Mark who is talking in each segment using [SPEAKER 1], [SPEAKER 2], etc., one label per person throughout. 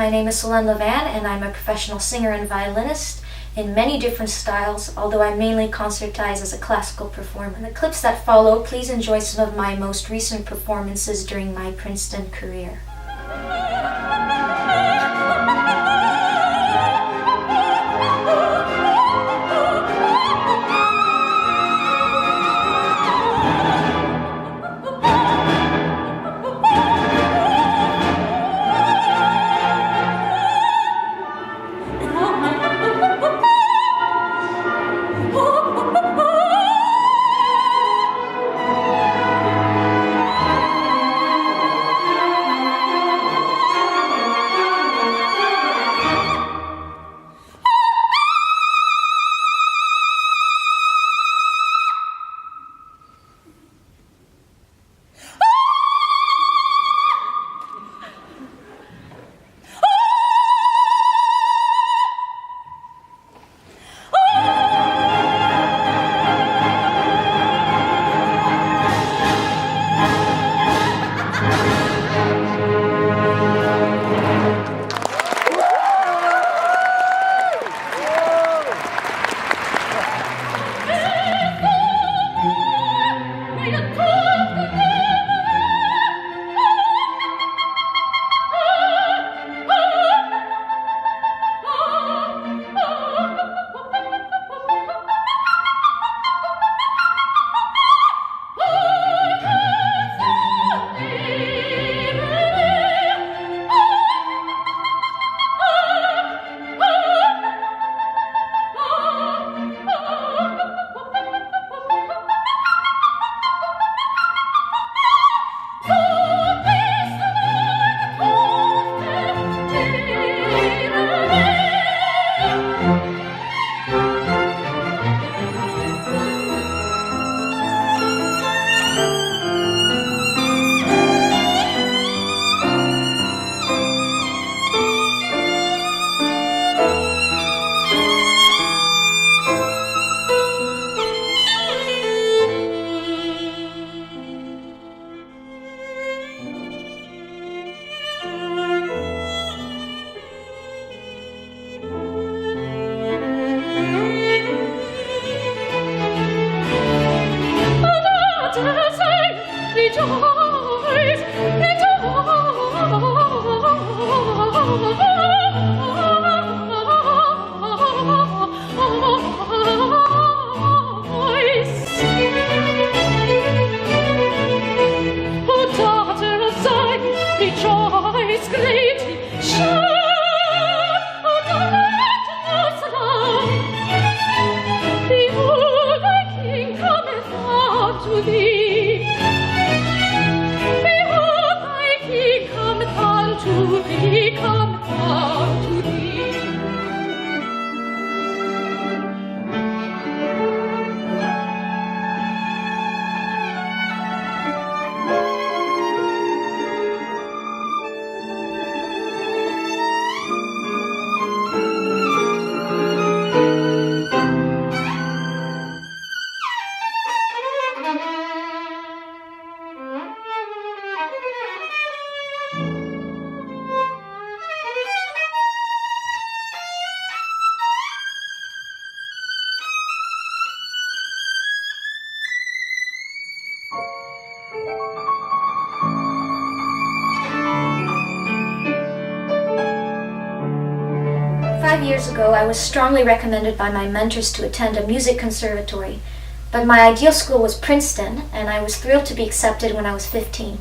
[SPEAKER 1] My name is Solene and I'm a professional singer and violinist in many different styles, although I mainly concertize as a classical performer. In the clips that follow, please enjoy some of my most recent performances during my Princeton career. Years ago, I was strongly recommended by my mentors to attend a music conservatory, but my ideal school was Princeton, and I was thrilled to be accepted when I was 15.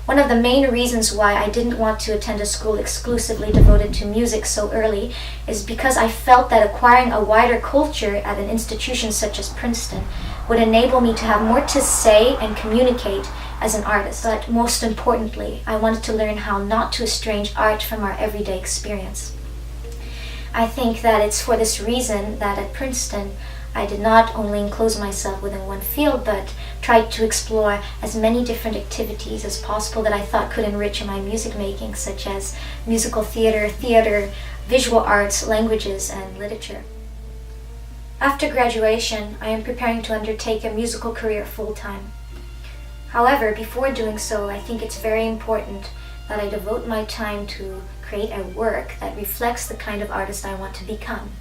[SPEAKER 1] One of the main reasons why I didn't want to attend a school exclusively devoted to music so early is because I felt that acquiring a wider culture at an institution such as Princeton would enable me to have more to say and communicate as an artist. But most importantly, I wanted to learn how not to estrange art from our everyday experience. I think that it's for this reason that at Princeton, I did not only enclose myself within one field, but tried to explore as many different activities as possible that I thought could enrich my music making, such as musical theater, visual arts, languages, and literature. After graduation, I am preparing to undertake a musical career full-time. However, before doing so, I think it's very important that I devote my time to create a work that reflects the kind of artist I want to become.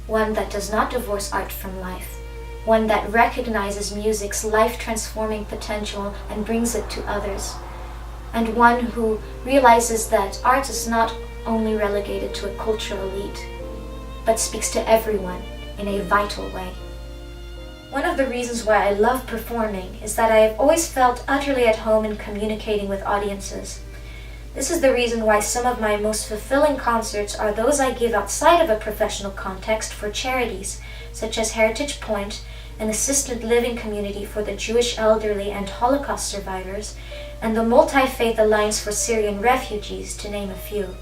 [SPEAKER 1] One that does not divorce art from life. One that recognizes music's life-transforming potential and brings it to others. And one who realizes that art is not only relegated to a cultural elite, but speaks to everyone in a vital way. One of the reasons why I love performing is that I have always felt utterly at home in communicating with audiences. This is the reason why some of my most fulfilling concerts are those I give outside of a professional context for charities, such as Heritage Point, an assisted living community for the Jewish elderly and Holocaust survivors, and the Multi-Faith Alliance for Syrian Refugees, to name a few.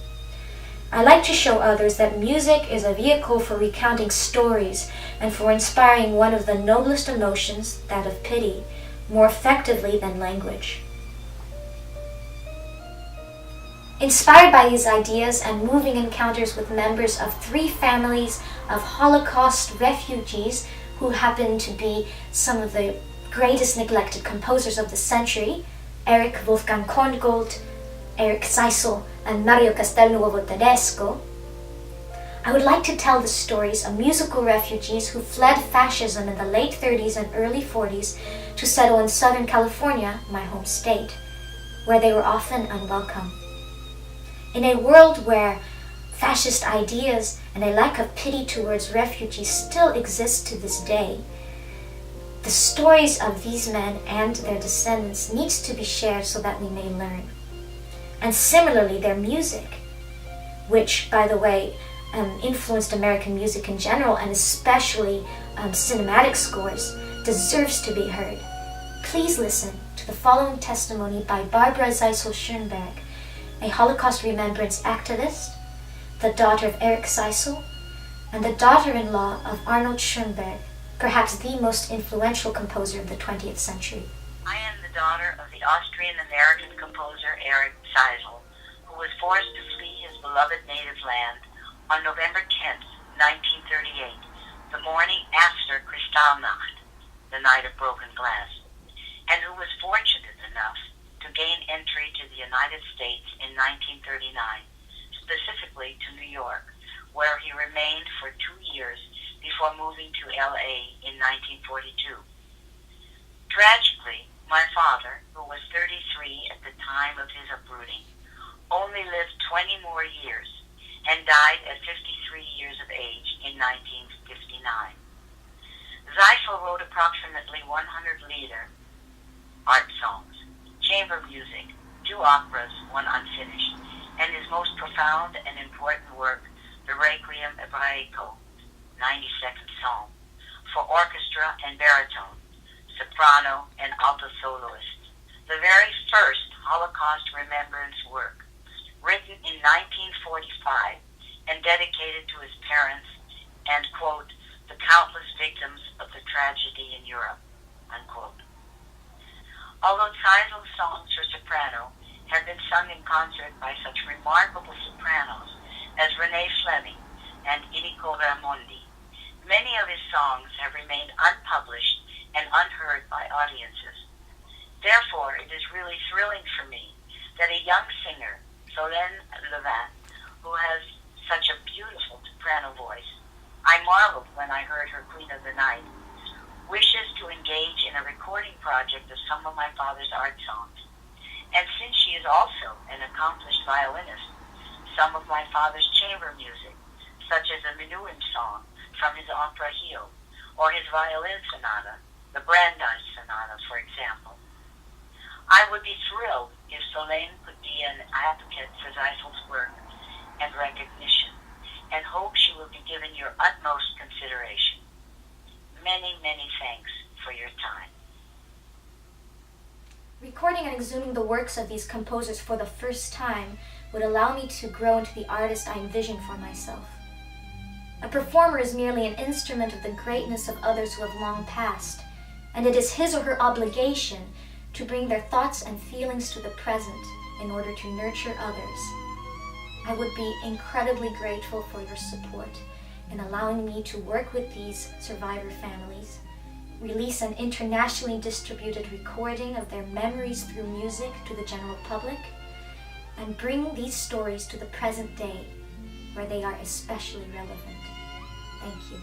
[SPEAKER 1] I like to show others that music is a vehicle for recounting stories and for inspiring one of the noblest emotions, that of pity, more effectively than language. Inspired by these ideas and moving encounters with members of 3 families of Holocaust refugees who happen to be some of the greatest neglected composers of the century, Erich Wolfgang Korngold, Eric Seisel, and Mario Castelnuovo Tedesco, I would like to tell the stories of musical refugees who fled fascism in the late 30s and early 40s to settle in Southern California, my home state, where they were often unwelcome. In a world where fascist ideas and a lack of pity towards refugees still exist to this day, the stories of these men and their descendants needs to be shared so that we may learn. And similarly, their music, which, by the way, influenced American music in general and especially cinematic scores, deserves to be heard. Please listen to the following testimony by Barbara Zeisel-Schoenberg, a Holocaust remembrance activist, the daughter of Eric Seisel, and the daughter-in-law of Arnold Schoenberg, perhaps the most influential composer of the 20th century.
[SPEAKER 2] I am the daughter of the Austrian-American composer Eric Seisel, who was forced to flee his beloved native land on November 10th, 1938, the morning after Kristallnacht, the night of broken glass, and who was fortunate enough to gain entry to the United States in 1939, specifically to New York, where he remained for 2 years before moving to LA in 1942. Tragically, my father, who was 33 at the time of his uprooting, only lived 20 more years and died at 53 years of age in 1959. Zeisel wrote approximately 100 lieder, art songs, chamber music, 2 operas, 1 unfinished, and his most profound and important work, the Requiem Ebraico, 92nd Psalm, for orchestra and baritone, soprano and alto soloist, the very first Holocaust remembrance work, written in 1945 and dedicated to his parents and, quote, the countless victims of the tragedy in Europe, unquote. Although Seisel's songs for soprano have been sung in concert by such remarkable sopranos as Renee Fleming and Enrico Raimondi, many of his songs have remained unpublished and unheard by audiences. Therefore, it is really thrilling for me that a young singer, Solene, who has such a beautiful soprano voice, I marveled when I heard her Queen of the Night, wishes to engage in a recording project of some of my father's art songs. And since she is also an accomplished violinist, some of my father's chamber music, such as the Menuhin song from his opera Hio, or his violin sonata, the Brandeis Sonata, for example. I would be thrilled if Solene could be an advocate for Zeisel's work and recognition, and hope she will be given your utmost consideration. Many, many thanks for your time.
[SPEAKER 1] Recording and exhuming the works of these composers for the first time would allow me to grow into the artist I envision for myself. A performer is merely an instrument of the greatness of others who have long passed, and it is his or her obligation to bring their thoughts and feelings to the present in order to nurture others. I would be incredibly grateful for your support in allowing me to work with these survivor families, release an internationally distributed recording of their memories through music to the general public, and bring these stories to the present day, where they are especially relevant. Thank you.